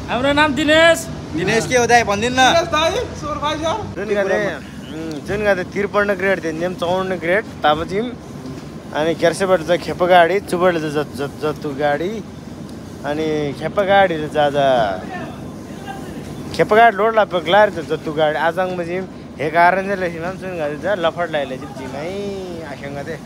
हाम्रो नाम दिनेश। दिनेश के हो दाइ भन्दिन न। जुन गाडी 53 ग्रेड थियो 54 ग्रेड तापजिम अनि केर्सेबाट चाहिँ खेप गाडी चुबडले जत्तु गाडी अनि खेप गाडी जाजा खेप गाडी लोड लार जत्तु गाडी आजंग मजिम हे कारण चाहिँ लेसिम जुन गाडी जा लफड लाइले जिमै आशंका दे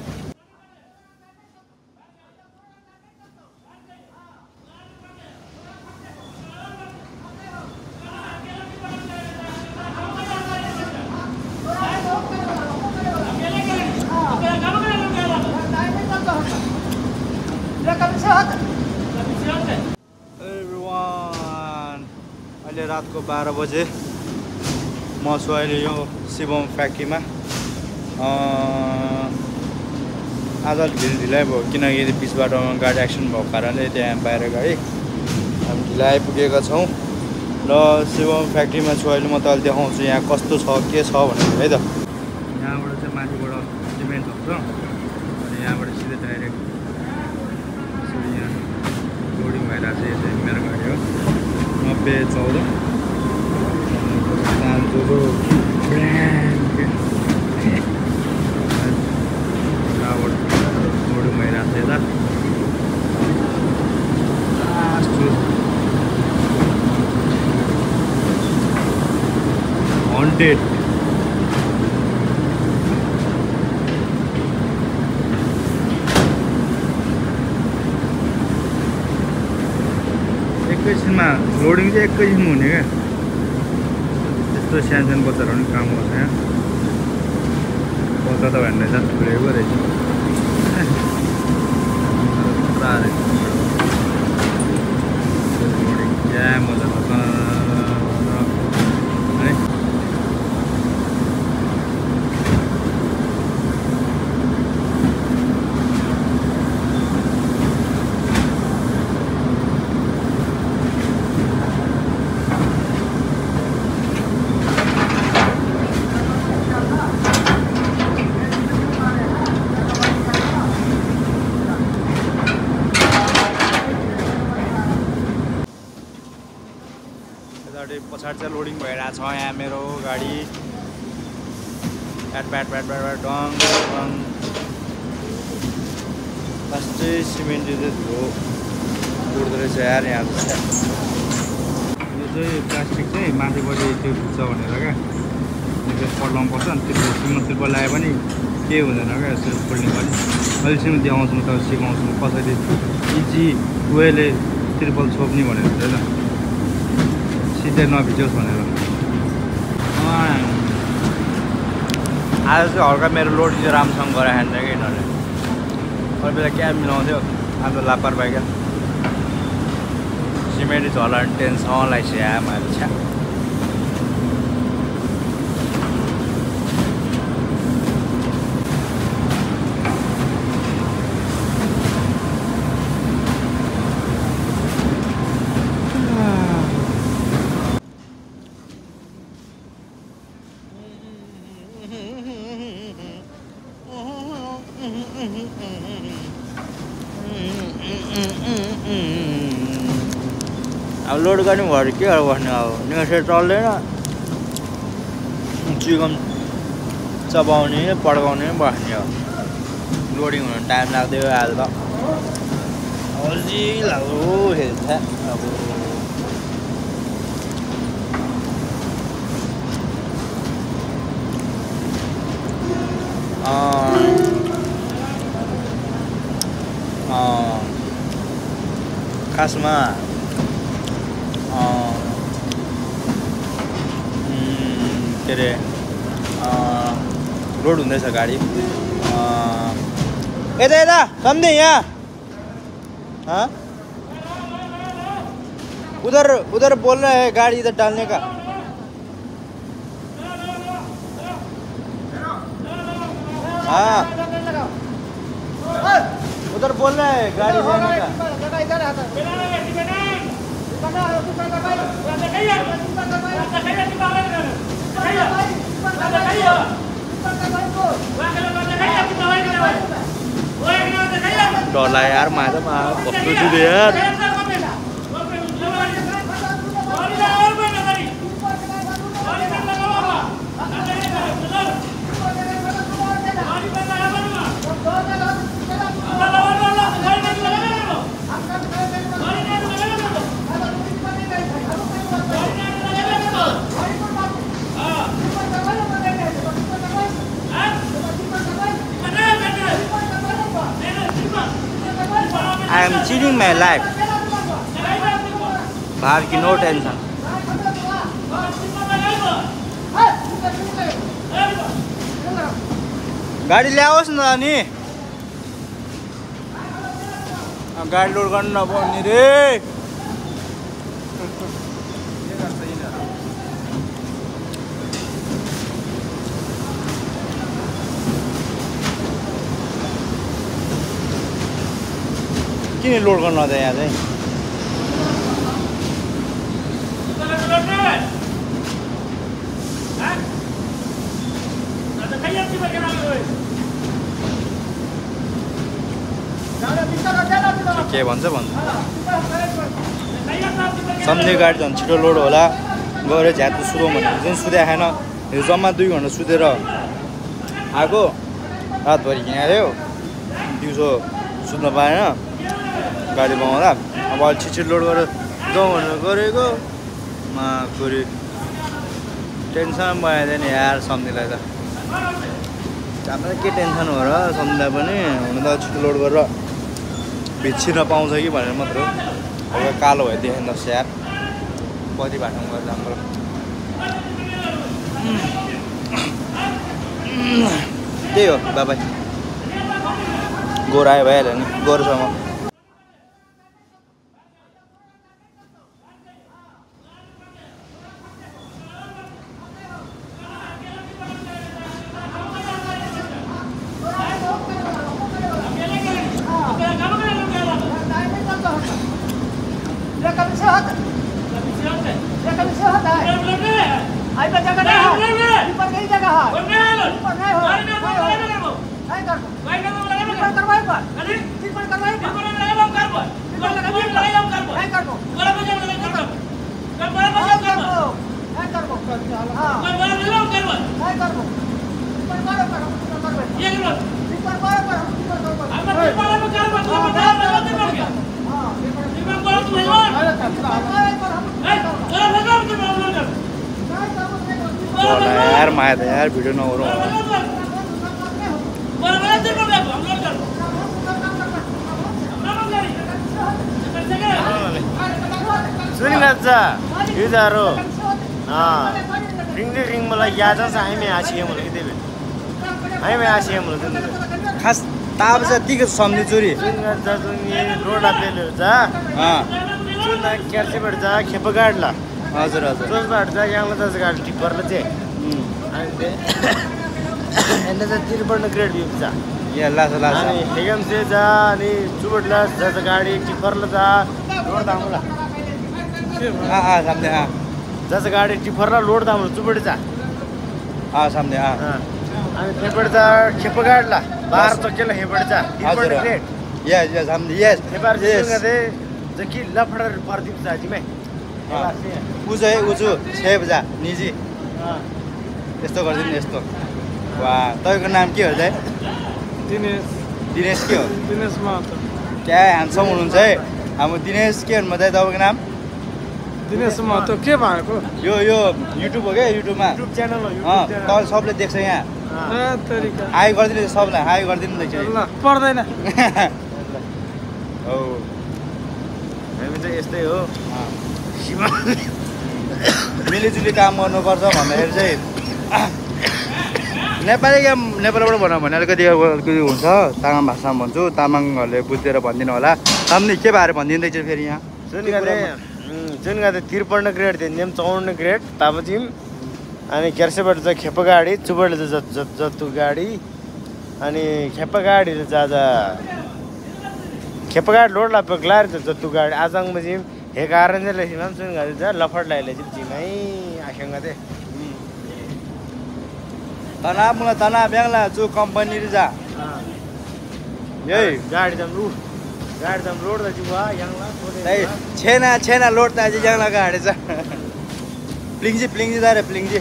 अहिले रातको 12 बजे म छु अहिले यो शिवम फ्याक्ट्रीमा आज अलिक ढिलाइ भयो किनकि बिच बाटोमा गाडी एक्सिडेन्ट भएको कारणले त्यहाँ बाहिर गाडी हामी ढिलो आइपुगेका छौँ र शिवम फ्याक्ट्रीमा छु अहिले म तपाईँलाई देखाउँछु यहाँ कस्तो छ के छ भनेर है त। यहाँबाट चाहिँ माथिबाट सिमेन्ट हुन्छ अनि यहाँबाट सिधै डाइरेक्ट यहाँ लोडिङ भइरहेको छ। यो चाहिँ मेरो गाडी हो 9014 जो ब्रान्ड लोडिङ भइरहेको छ यता 100 एकैछिनमा लोडिङ चाहिँ एकैछिनमा हुने क्या त्यस्तो सानो बच्चाहरू पनि काम गर्छ यहाँ बच्चा त भन्ने रहेछ ठुलेको रहेछ लोडिङ क्या मजा लाग्छ है। पछाडि चाहिँ लोडिङ भइरहेको छ यहाँ मेरो गाडी प्याट डङ फर्स्टै सिमेन्ट चाहिँ धुलो उड्दो रहेछ यार यहाँ यो चाहिँ प्लास्टिक चाहिँ माथिपट्टि त्यो भिज्छ भनेर क्या त्यो पड्लाउनु पर्छ अनि त्यो सिमेन्ट लगाए पनि केही हुँदैन क्या यस्तो फोल्डिङ पनि अहिलेसम्म देखाउँछु म तपाईँ सिकाउँछु म कसरी इजी वेले त्रिपल छोप्ने भनेर होइन सिधै नभिजोस् भनेर। आज चाहिँ हल्का मेरो लोड चाहिँ राम्रोसँग गरेर खान्छ कि यिनीहरूले अरू बेला क्या मिलाउँथ्यो आज लापरवाही क्या सिमेन्ट झलान टेन्सन लगाइसक्यो मैले छ्या अब लोड गर्ने भयो के गर्ने अब नेगोसिएट चल्दैन चिकन चबाउने पड्काउने बस्ने हो लोडिङ हुनु टाइम लाग्दै आज त अझै लाग्यो हेर्छ अब खासमा के अरे लोड हुँदैछ गाडी यता यता सम्झे यहाँ हाँ उधर उधर बोल रहे हैं गाड़ी इधर डालने का हाँ उधर बोल रहे हैं गाड़ी लेने का डरला यार माझा कस्तो छु यार माई लाइफ बाहर की नो टेंशन गाडी ल्याओस् न अनि गाडी लोड गर्नु नपाउने रे किन लोड गर्न नदिए यहाँ चाहिँ के भन्छ सम्झे गाडी झन् छिटो लोड होला गएर झ्यातो सुरौँ भनेको चाहिँ सुत्या खाएन यो जम्मा 2 घन्टा सुतेर आएको रातभरि हिँड्यो दिउँसो सुत्न पाएन गाडीमा आउँदा अब अहिले छिटो लोड गरेर जाउँ भनेर गरेको माकुरी टेन्सन भएन यार सम्झिलाई त हामीलाई के टेन्सन हो र सम्झिँदा पनि हुन त छिटो लोड गरेर भिच्छिन पाउँछ कि भनेर मात्र अब कालो भयो देखेन त स्याहार कति बाटोमा गएर राम्रो त्यही हो बाबा गोरु आयो भइहाल्यो नि गोरुसँग यार माया त यार भिडियो नगरौँ सुनिन्छ युजहरू रिङ मलाई याद छ हामी आसिए मलाई के देबे हामी आसिए मलाई खास ताब छ तिको सम्झे चोरी सुनिन्छ जुनी रोड आपेले जा सुन क्यार्से बढ्छ खेप गाडला हजुर हजुर रोजबाट जा यहाँले त गाडी टिपरले चाहिँ अनि एन्ड चाहिँ 53 ग्रेड व्यू छ या लास लास अनि हेगम से जा अनि चुबडला जस गाडी टिपरले जा रोड दामला सामने जस गाडी टिपरला लोड दामला चुबड जा सामने अनि हेपड जा खेप गाडला बाहर चकेला हेपड जा 53 ग्रेड यस यस सामने यस हेपर जसले जकी लफडर प्रदीप जाजीमै उजो है उजो छेप जा निजी यस्तो गरिदिनु यस्तो वा तपाईँको नाम के हो चाहिँ दिनेश के हो दिनेश महतो क्या ह्यान्डसम हुनुहुन्छ है हाम्रो दिनेश के भन्नु चाहिँ तपाईँको नाम दिनेश महतो के भएको यो युट्युब हो क्या युट्युबमा युट्युब च्यानल हो तपाईँ सबले देख्छ यहाँ हाई गरिदिनु सबलाई हाई गरिदिनु ल पर्दैन हो हामी चाहिँ यस्तै हो मिलिजुली काम गर्नुपर्छ भन्दाखेरि चाहिँ नेपालबाट भनौँ भने अलिकति हुन्छ तामाङ भाषामा भन्छु तामाङहरूले बुझेर भनिदिनु होला सामने के बारे भनिदिँदैछ फेरि यहाँ जुन गाडी 53 ग्रेड दिन्थ्यौँ 54 ग्रेड तापजिम अनि क्यार्सेबाट चाहिँ खेप गाडी चुबडले जत्तु गाडी अनि खेप गाडीले जाँदा खेप गाडी लोड लाग्लार जत्तु गाडी आजाङ बजिम हे कारण चाहिँ लेखिम जुन गाडी जा लफड लाइले चाहिँ जिमै आशंका थिए तना ब्याङ्ला जो कंपनी जा यही गाडी जम लोड त जुवा यांगला छेना लोड त आज यांगला गाडी छ प्लिङजी जा रे प्लिङजी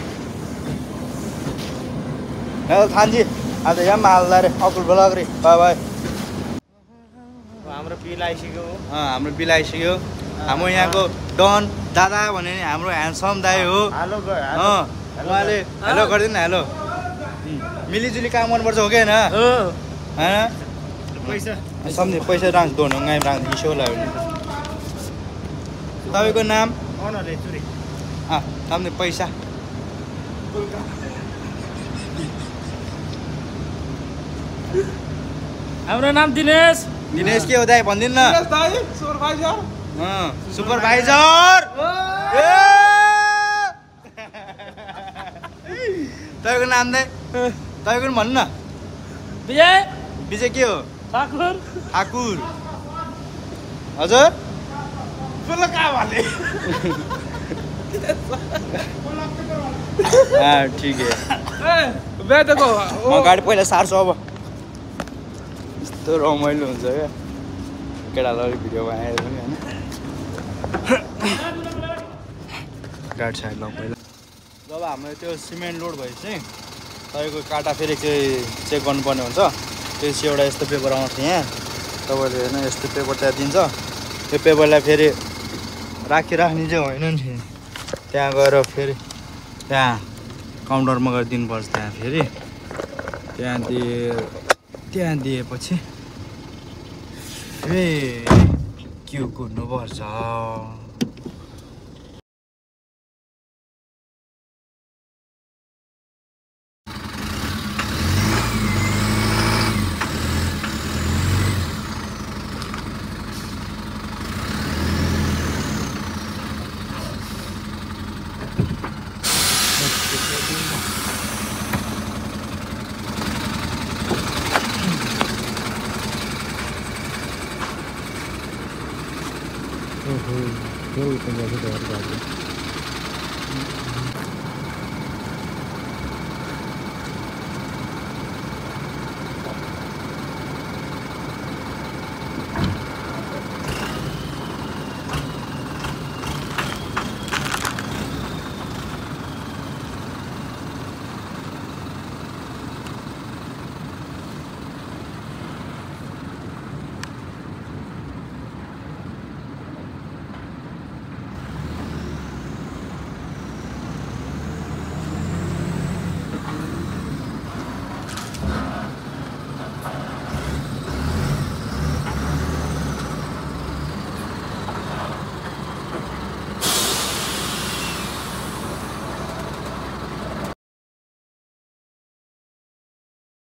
हेलो थानजी आज यहाँ माल्दा रे अकुल ब्लग रे बाय बाय हाम्रो बिल आइसक्यो हाम्रो बिल आइसक्यो हाम्रो यहाँको डन दादा भने नि हाम्रो ह्यान्डसम दाइ हो हेलो उहाँले हेलो गरिदिनु न हेलो मिलिजुली काम गर्नुपर्छ हो कि होइन पैसा सम्झे पैसा राख्छ दोन ngay राख्छ इसो लाग्यो तपाईँको नाम सम्झे पैसा हाम्रो नाम दिनेश दिनेश के हो दाइ भनिदिनु न सुपरभाइजर तपाईँको नाम दाइ तपाईँको पनि भन्नु न विजय विजय के हो ठाकुर ठाकुर हजुर ठिक म गाडी पहिला सार्छु अब यस्तो रमाइलो हुन्छ क्या केटालाई भिडियोमा आएर पनि होइन गाडी साइड ल पहिला जब हाम्रो त्यो सिमेन्ट लोड भएपछि तपाईँको काँटा फेरि चेक गर्नुपर्ने हुन्छ त्यसपछि एउटा यस्तो पेपर आउँछ यहाँ तपाईँले होइन यस्तो पेपर त्यहाँ दिन्छ त्यो पेपरलाई फेरि राखिराख्ने चाहिँ होइन नि त्यहाँ गएर फेरि त्यहाँ काउन्टरमा गएर दिनुपर्छ त्यहाँ फेरि त्यहाँ दिएपछि फेरि क्यु कुद्नुपर्छ Baru kita jadi